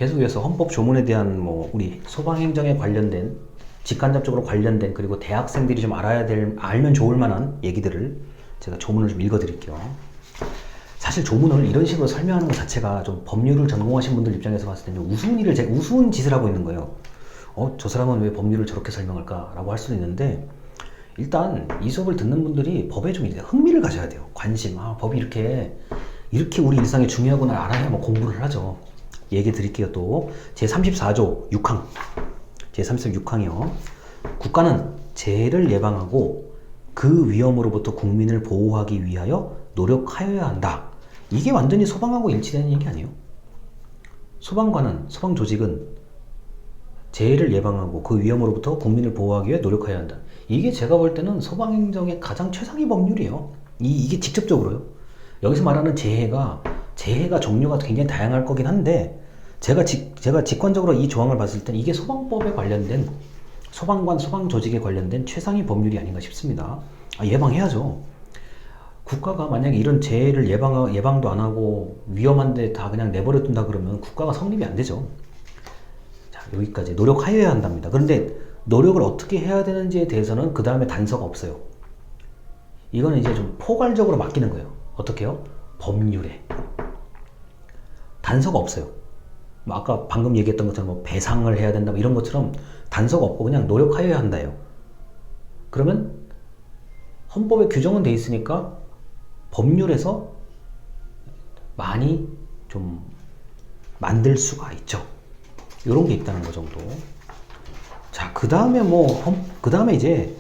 계속해서 헌법 조문에 대한 뭐 우리 소방행정에 관련된 직간접적으로 관련된 그리고 대학생들이 좀 알면 좋을 만한 얘기들을 제가 조문을 좀 읽어 드릴게요. 사실 조문을 이런 식으로 설명하는 것 자체가 좀 법률을 전공하신 분들 입장에서 봤을 때는 우스운 짓을 하고 있는 거예요. 저 사람은 왜 법률을 저렇게 설명할까? 라고 할 수도 있는데, 일단 이 수업을 듣는 분들이 법에 좀 흥미를 가져야 돼요. 관심. 법이 이렇게 우리 일상에 중요하구나 알아야 뭐 공부를 하죠. 얘기 드릴게요. 또 제34조 6항. 제36항이요. 국가는 재해를 예방하고 그 위험으로부터 국민을 보호하기 위하여 노력하여야 한다. 이게 완전히 소방하고 일치되는 얘기 아니에요? 소방관은, 소방조직은 재해를 예방하고 그 위험으로부터 국민을 보호하기 위해 노력해야 한다. 이게 제가 볼 때는 소방행정의 가장 최상위 법률이에요. 이게 직접적으로요. 여기서 말하는 재해가 종류가 굉장히 다양할 거긴 한데, 제가 직관적으로 이 조항을 봤을 땐 이게 소방법에 관련된, 소방관, 소방조직에 관련된 최상위 법률이 아닌가 싶습니다. 예방해야죠. 국가가 만약에 이런 재해를 예방도 안 하고 위험한데 다 그냥 내버려 둔다 그러면 국가가 성립이 안 되죠. 자, 여기까지 노력하여야 한답니다. 그런데 노력을 어떻게 해야 되는지에 대해서는 그 다음에 단서가 없어요. 이거는 이제 좀 포괄적으로 맡기는 거예요. 어떻게요? 법률에. 단서가 없어요. 뭐 아까 방금 얘기했던 것처럼 뭐 배상을 해야 된다 뭐 이런 것처럼 단서가 없고 그냥 노력하여야 한다요. 그러면 헌법에 규정은 돼 있으니까 법률에서 많이 좀 만들 수가 있죠. 이런 게 있다는 거 정도. 자, 그 다음에 그 다음에 이제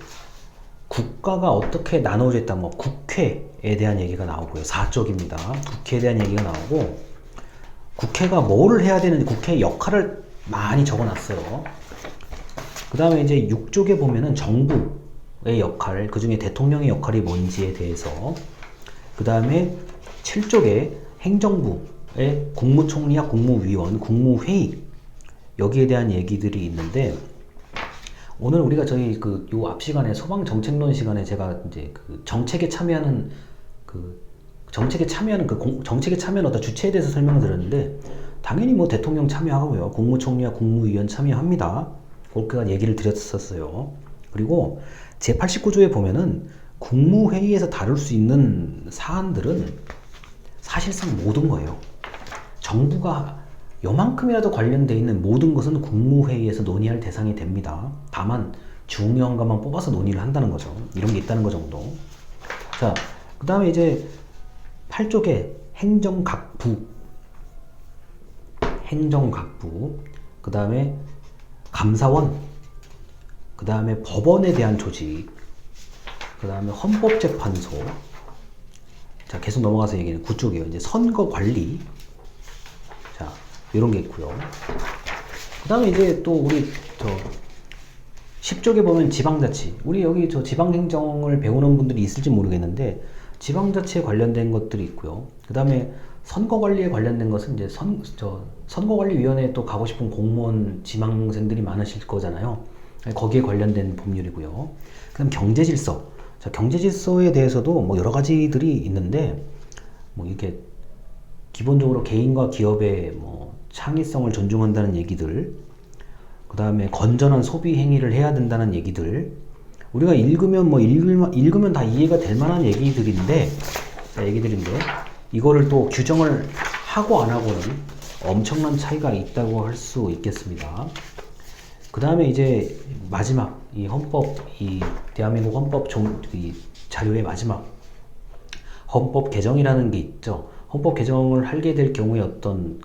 국가가 어떻게 나눠져 있다, 뭐 국회에 대한 얘기가 나오고요. 4쪽입니다. 국회에 대한 얘기가 나오고, 국회가 뭐를 해야 되는지 국회의 역할을 많이 적어놨어요. 그 다음에 이제 6쪽에 보면은 정부의 역할, 그 중에 대통령의 역할이 뭔지에 대해서, 그 다음에 7쪽에 행정부의 국무총리와 국무위원, 국무회의, 여기에 대한 얘기들이 있는데, 오늘 우리가 요 앞 시간에 소방정책론 시간에 제가 이제 정책에 참여하는 어떤 주체에 대해서 설명을 드렸는데, 당연히 뭐 대통령 참여하고요. 국무총리와 국무위원 참여합니다. 그렇게 얘기를 드렸었어요. 그리고 제89조에 보면은 국무회의에서 다룰 수 있는 사안들은 사실상 모든 거예요. 정부가 요만큼이라도 관련되어 있는 모든 것은 국무회의에서 논의할 대상이 됩니다. 다만 중요한 것만 뽑아서 논의를 한다는 거죠. 이런 게 있다는 거 정도. 자, 그 다음에 이제 8쪽에 행정각부, 그 다음에 감사원, 그 다음에 법원에 대한 조직, 그 다음에 헌법재판소. 자, 계속 넘어가서 얘기는 9쪽이에요. 이제 선거관리. 자, 이런 게 있고요. 그 다음에 이제 또 우리 10쪽에 보면 지방자치. 우리 여기 지방행정을 배우는 분들이 있을지 모르겠는데, 지방자치에 관련된 것들이 있고요. 그 다음에 선거관리에 관련된 것은 이제 선거관리위원회에 또 가고 싶은 공무원 지망생들이 많으실 거잖아요. 거기에 관련된 법률이고요. 그 다음 경제질서. 자, 경제질서에 대해서도 뭐 여러 가지들이 있는데, 뭐 이게 기본적으로 개인과 기업의 뭐 창의성을 존중한다는 얘기들, 그 다음에 건전한 소비 행위를 해야 된다는 얘기들, 우리가 읽으면 다 이해가 될 만한 얘기들인데, 이거를 또 규정을 하고 안 하고는 엄청난 차이가 있다고 할 수 있겠습니다. 그 다음에 이제 마지막 대한민국 헌법 자료의 마지막 헌법 개정이라는 게 있죠. 헌법 개정을 하게 될 경우에 어떤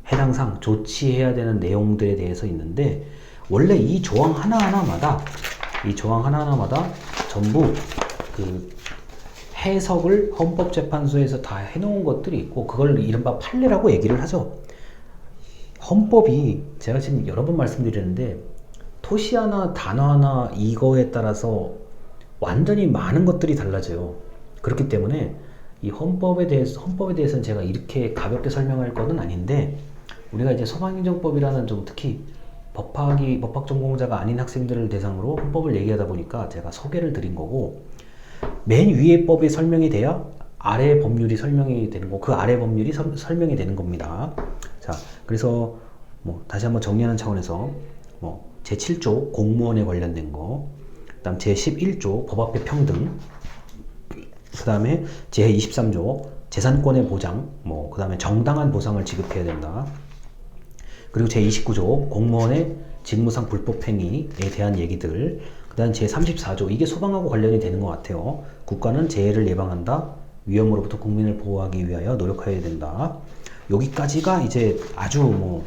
해당상 조치해야 되는 내용들에 대해서 있는데, 원래 이 조항 하나하나마다 전부 해석을 헌법재판소에서 다 해놓은 것들이 있고, 그걸 이른바 판례라고 얘기를 하죠. 헌법이 제가 지금 여러 번 말씀드렸는데, 토시 하나, 단어 하나, 이거에 따라서 완전히 많은 것들이 달라져요. 그렇기 때문에 이 헌법에 대해서는 제가 이렇게 가볍게 설명할 것은 아닌데, 우리가 이제 소방행정법이라는 좀 특히 법학 전공자가 아닌 학생들을 대상으로 헌법을 얘기하다 보니까 제가 소개를 드린 거고, 맨 위에 법이 설명이 돼야 아래 법률이 설명이 되는 거, 그 아래 법률이 설명이 되는 겁니다. 자, 그래서 뭐 다시 한번 정리하는 차원에서 뭐 제7조 공무원에 관련된 거, 그다음 제11조 법 앞에 평등, 그다음에 제23조 재산권의 보장, 뭐 그다음에 정당한 보상을 지급해야 된다. 그리고 제29조 공무원의 직무상 불법 행위에 대한 얘기들, 그다음 제34조 이게 소방하고 관련이 되는 것 같아요. 국가는 재해를 예방한다. 위험으로부터 국민을 보호하기 위하여 노력해야 된다. 여기까지가 이제 아주 뭐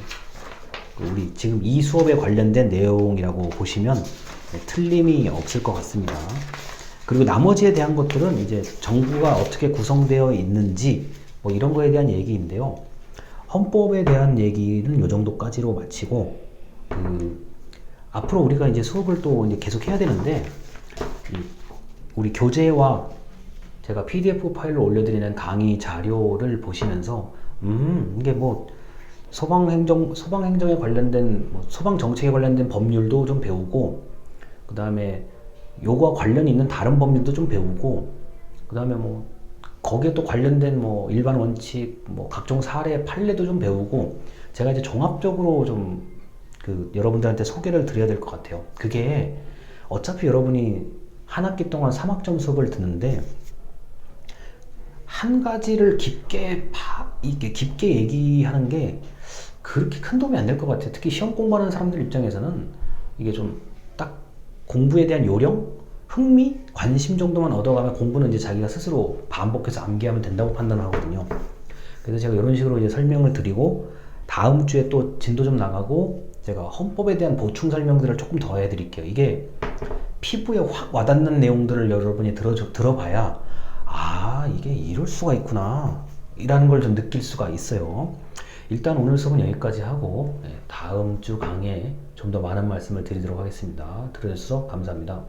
우리 지금 이 수업에 관련된 내용이라고 보시면 틀림이 없을 것 같습니다. 그리고 나머지에 대한 것들은 이제 정부가 어떻게 구성되어 있는지 뭐 이런 거에 대한 얘기인데요. 헌법에 대한 얘기는 이 정도까지로 마치고, 앞으로 우리가 이제 수업을 또 이제 계속 해야 되는데, 우리 교재와 제가 PDF 파일로 올려드리는 강의 자료를 보시면서, 이게 뭐, 소방행정에 관련된, 뭐 소방정책에 관련된 법률도 좀 배우고, 그 다음에 요거와 관련이 있는 다른 법률도 좀 배우고, 그 다음에 뭐, 거기에 또 관련된 뭐 일반 원칙, 뭐 각종 사례, 판례도 좀 배우고, 제가 이제 종합적으로 좀 여러분들한테 소개를 드려야 될 것 같아요. 그게 어차피 여러분이 한 학기 동안 3학점 수업을 듣는데, 한 가지를 이게 깊게 얘기하는 게 그렇게 큰 도움이 안 될 것 같아요. 특히 시험 공부하는 사람들 입장에서는 이게 좀 딱 공부에 대한 요령, 흥미, 관심 정도만 얻어가면 공부는 이제 자기가 스스로 반복해서 암기하면 된다고 판단하거든요. 그래서 제가 이런 식으로 이제 설명을 드리고, 다음 주에 또 진도 좀 나가고 제가 헌법에 대한 보충 설명들을 조금 더 해드릴게요. 이게 피부에 확 와닿는 내용들을 여러분이 들어봐야 이게 이럴 수가 있구나 이라는 걸 좀 느낄 수가 있어요. 일단 오늘 수업은 여기까지 하고 다음 주 강의에 좀 더 많은 말씀을 드리도록 하겠습니다. 들어주셔서 감사합니다.